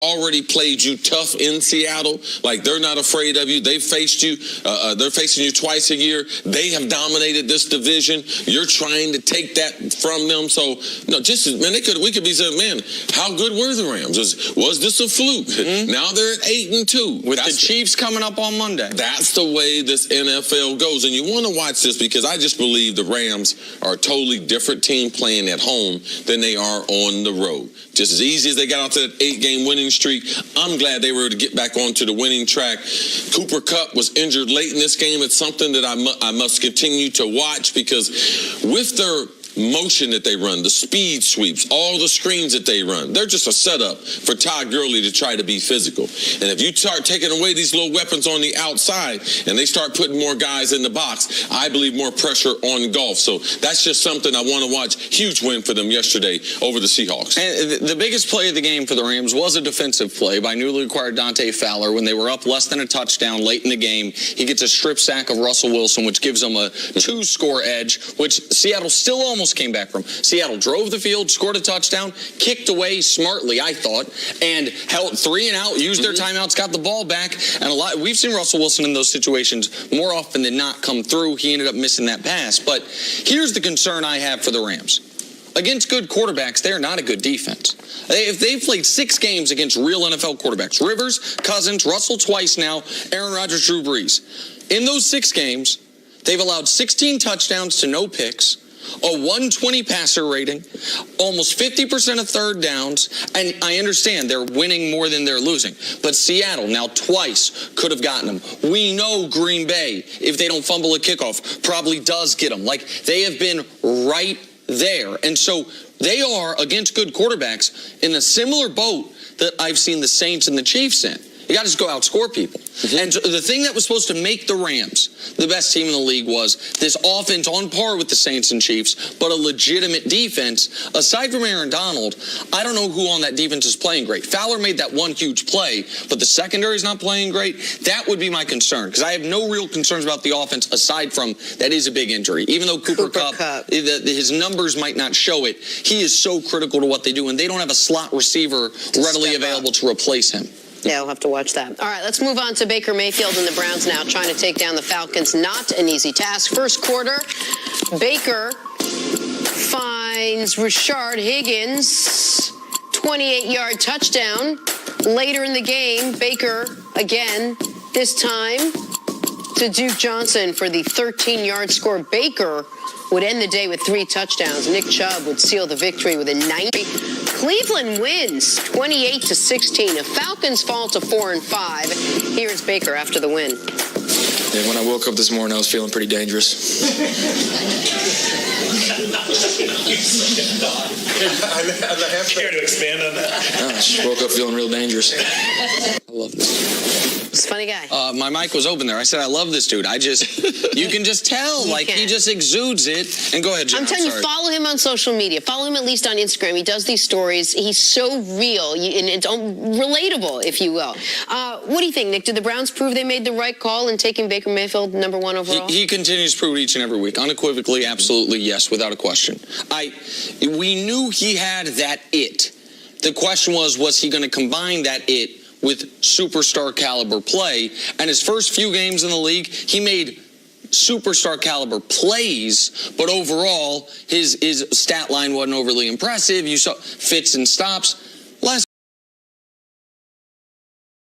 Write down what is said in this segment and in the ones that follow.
already played you tough in Seattle. Like, they're not afraid of you. They've faced you. They're facing you twice a year. They have dominated this division. You're trying to take that from them. So, no, we could be saying, man, how good were the Rams? Was this a fluke? Mm-hmm. Now they're at 8-2. With the Chiefs coming up on Monday. That's the way this NFL goes. And you want to watch this because I just believe the Rams are a totally different team playing at home than they are on the road. Just as easy as they got out to that 8-game winning streak, I'm glad they were able to get back onto the winning track. Cooper Kupp was injured late in this game. It's something that I must continue to watch because with their motion that they run, the speed sweeps, all the screens that they run, they're just a setup for Todd Gurley to try to be physical. And if you start taking away these little weapons on the outside and they start putting more guys in the box, I believe more pressure on Goff. So that's just something I want to watch. Huge win for them yesterday over the Seahawks. And the biggest play of the game for the Rams was a defensive play by newly acquired Dante Fowler when they were up less than a touchdown late in the game. He gets a strip sack of Russell Wilson, which gives them a 2-score edge, which Seattle still almost came back from. Seattle drove the field, scored a touchdown, kicked away smartly, I thought, and held 3 and out, used their timeouts, got the ball back. And we've seen Russell Wilson in those situations more often than not come through. He ended up missing that pass. But here's the concern I have for the Rams. Against good quarterbacks, they're not a good defense. If they've played 6 games against real NFL quarterbacks, Rivers, Cousins, Russell twice now, Aaron Rodgers, Drew Brees. In those 6 games, they've allowed 16 touchdowns to no picks, a 120 passer rating, almost 50% of third downs, and I understand they're winning more than they're losing. But Seattle now twice could have gotten them. We know Green Bay, if they don't fumble a kickoff, probably does get them. Like, they have been right there. And so they are, against good quarterbacks, in a similar boat that I've seen the Saints and the Chiefs in. You got to just go outscore people. And the thing that was supposed to make the Rams the best team in the league was this offense on par with the Saints and Chiefs, but a legitimate defense. Aside from Aaron Donald, I don't know who on that defense is playing great. Fowler made that one huge play, but the secondary's not playing great. That would be my concern, because I have no real concerns about the offense aside from that is a big injury. Even though Cooper Kupp, his numbers might not show it, he is so critical to what they do, and they don't have a slot receiver readily available to replace him. Yeah, we'll have to watch that. All right, let's move on to Baker Mayfield and the Browns now, trying to take down the Falcons. Not an easy task. First quarter, Baker finds Rashard Higgins, 28-yard touchdown. Later in the game, Baker again, this time to Duke Johnson for the 13-yard score. Baker would end the day with 3 touchdowns. Nick Chubb would seal the victory with a 90. Cleveland wins 28-16. The Falcons fall to 4-5. Here's Baker after the win. Yeah, when I woke up this morning, I was feeling pretty dangerous. Care to expand on that? I just woke up feeling real dangerous. I love this. He's a funny guy. My mic was open there. I said, I love this dude. You can just tell. He just exudes it. And go ahead, Jen. I'm telling you, follow him on social media. Follow him at least on Instagram. He does these stories. He's so real and it's relatable, if you will. What do you think, Nick? Did the Browns prove they made the right call in taking Baker Mayfield #1 overall? He continues to prove it each and every week. Unequivocally, absolutely, yes, without a question. We knew he had that it. The question was he going to combine that it with superstar caliber play? And his first few games in the league, he made superstar caliber plays, but overall, his stat line wasn't overly impressive. You saw fits and stops. Last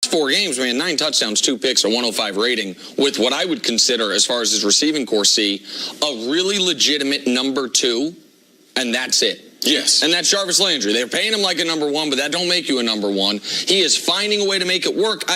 4 games, man, 9 touchdowns, 2 picks, a 105 rating with what I would consider, as far as his receiving core, a really legitimate #2, and that's it. Yes. And that's Jarvis Landry. They're paying him like a #1, but that don't make you a #1. He is finding a way to make it work.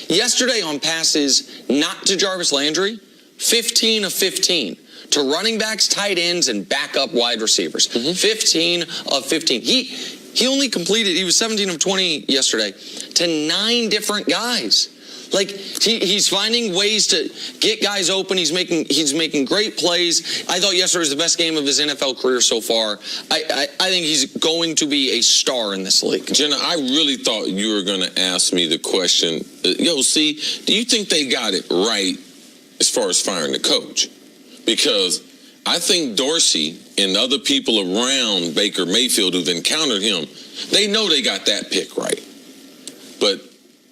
Yesterday on passes not to Jarvis Landry, 15 of 15. To running backs, tight ends, and backup wide receivers. 15 of 15. He only completed, he was 17 of 20 yesterday, to 9 different guys. Like, he's finding ways to get guys open. He's making great plays. I thought yesterday was the best game of his NFL career so far. I think he's going to be a star in this league. Jenna, I really thought you were going to ask me the question, do you think they got it right as far as firing the coach? Because I think Dorsey and other people around Baker Mayfield who've encountered him, they know they got that pick right. but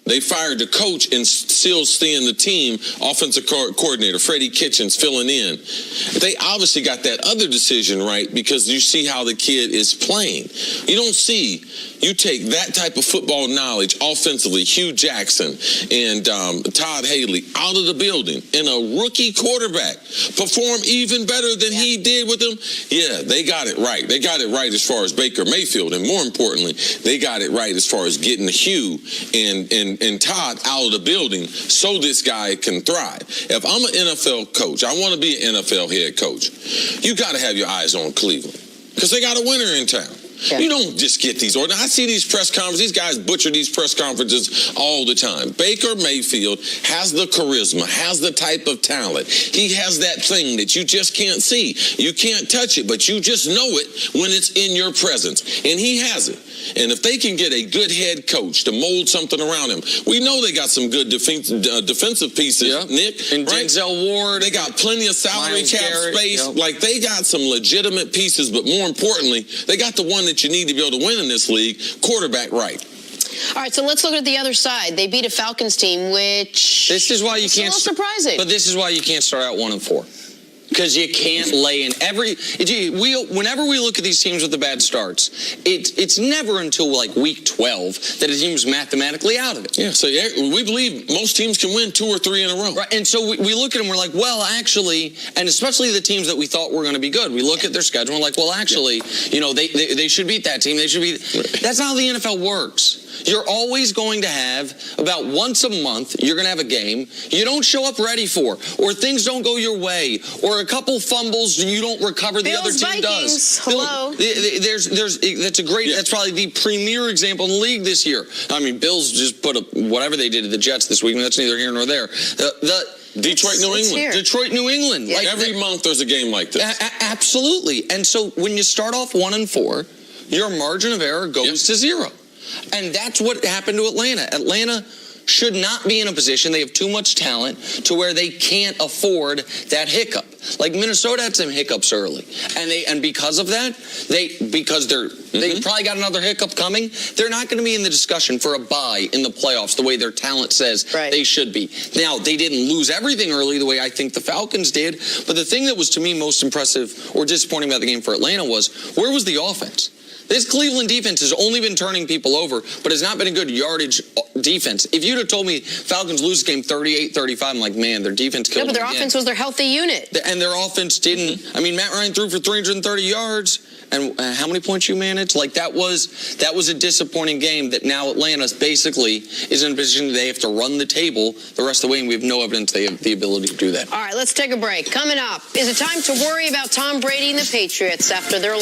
they fired the coach and still staying the team, offensive coordinator, Freddie Kitchens, filling in. They obviously got that other decision right because you see how the kid is playing. You take that type of football knowledge offensively, Hugh Jackson and Todd Haley out of the building, and a rookie quarterback perform even better than he did with them. Yeah, they got it right. They got it right as far as Baker Mayfield, and more importantly, they got it right as far as getting Hugh and Todd out of the building so this guy can thrive. If I'm an NFL coach, I want to be an NFL head coach, you got to have your eyes on Cleveland because they got a winner in town. Yeah. You don't just get these orders. I see these press conferences. These guys butcher these press conferences all the time. Baker Mayfield has the charisma, has the type of talent. He has that thing that you just can't see. You can't touch it, but you just know it when it's in your presence. And he has it. And if they can get a good head coach to mold something around him, we know they got some good defensive pieces, Nick. And right? Denzel Ward. They got plenty of salary cap space. Yep. Like, they got some legitimate pieces, but more importantly, they got the one that you need to be able to win in this league, quarterback right. All right, so let's look at the other side. They beat a Falcons team, which this is why you can't. A little surprising. But this is why you can't start out 1-4. Because you can't lay in whenever we look at these teams with the bad starts, it's never until like week 12 that a team's mathematically out of it. Yeah, so we believe most teams can win 2 or 3 in a row. Right, and so we look at them, we're like, well, actually, and especially the teams that we thought were going to be good, we look at their schedule and we're like, well, actually, they should beat that team. They should beat. That's not how the NFL works. You're always going to have about once a month, you're going to have a game you don't show up ready for, or things don't go your way, or a couple fumbles you don't recover the other team does. Hello. That's a great, that's probably the premier example in the league this year. I mean, Bills just put up whatever they did to the Jets this week, and that's neither here nor there. Detroit, New England. Detroit, New England. Yeah. Like every month there's a game like this. Absolutely. And so when you start off 1-4, your margin of error goes to 0. And that's what happened to Atlanta. Atlanta should not be in a position, they have too much talent to where they can't afford that hiccup. Like Minnesota had some hiccups early. And because of that, they probably got another hiccup coming, they're not going to be in the discussion for a bye in the playoffs the way their talent says they should be. Now, they didn't lose everything early the way I think the Falcons did, but the thing that was to me most impressive or disappointing about the game for Atlanta was, where was the offense? This Cleveland defense has only been turning people over, but has not been a good yardage defense. If you'd have told me Falcons lose the game 38-35, I'm like, man, their defense killed them. Yeah, but their offense was their healthy unit. And their offense didn't. I mean, Matt Ryan threw for 330 yards. And how many points you managed? Like, that was a disappointing game that now Atlanta basically is in a position they have to run the table the rest of the way, and we have no evidence they have the ability to do that. All right, let's take a break. Coming up, is it time to worry about Tom Brady and the Patriots after their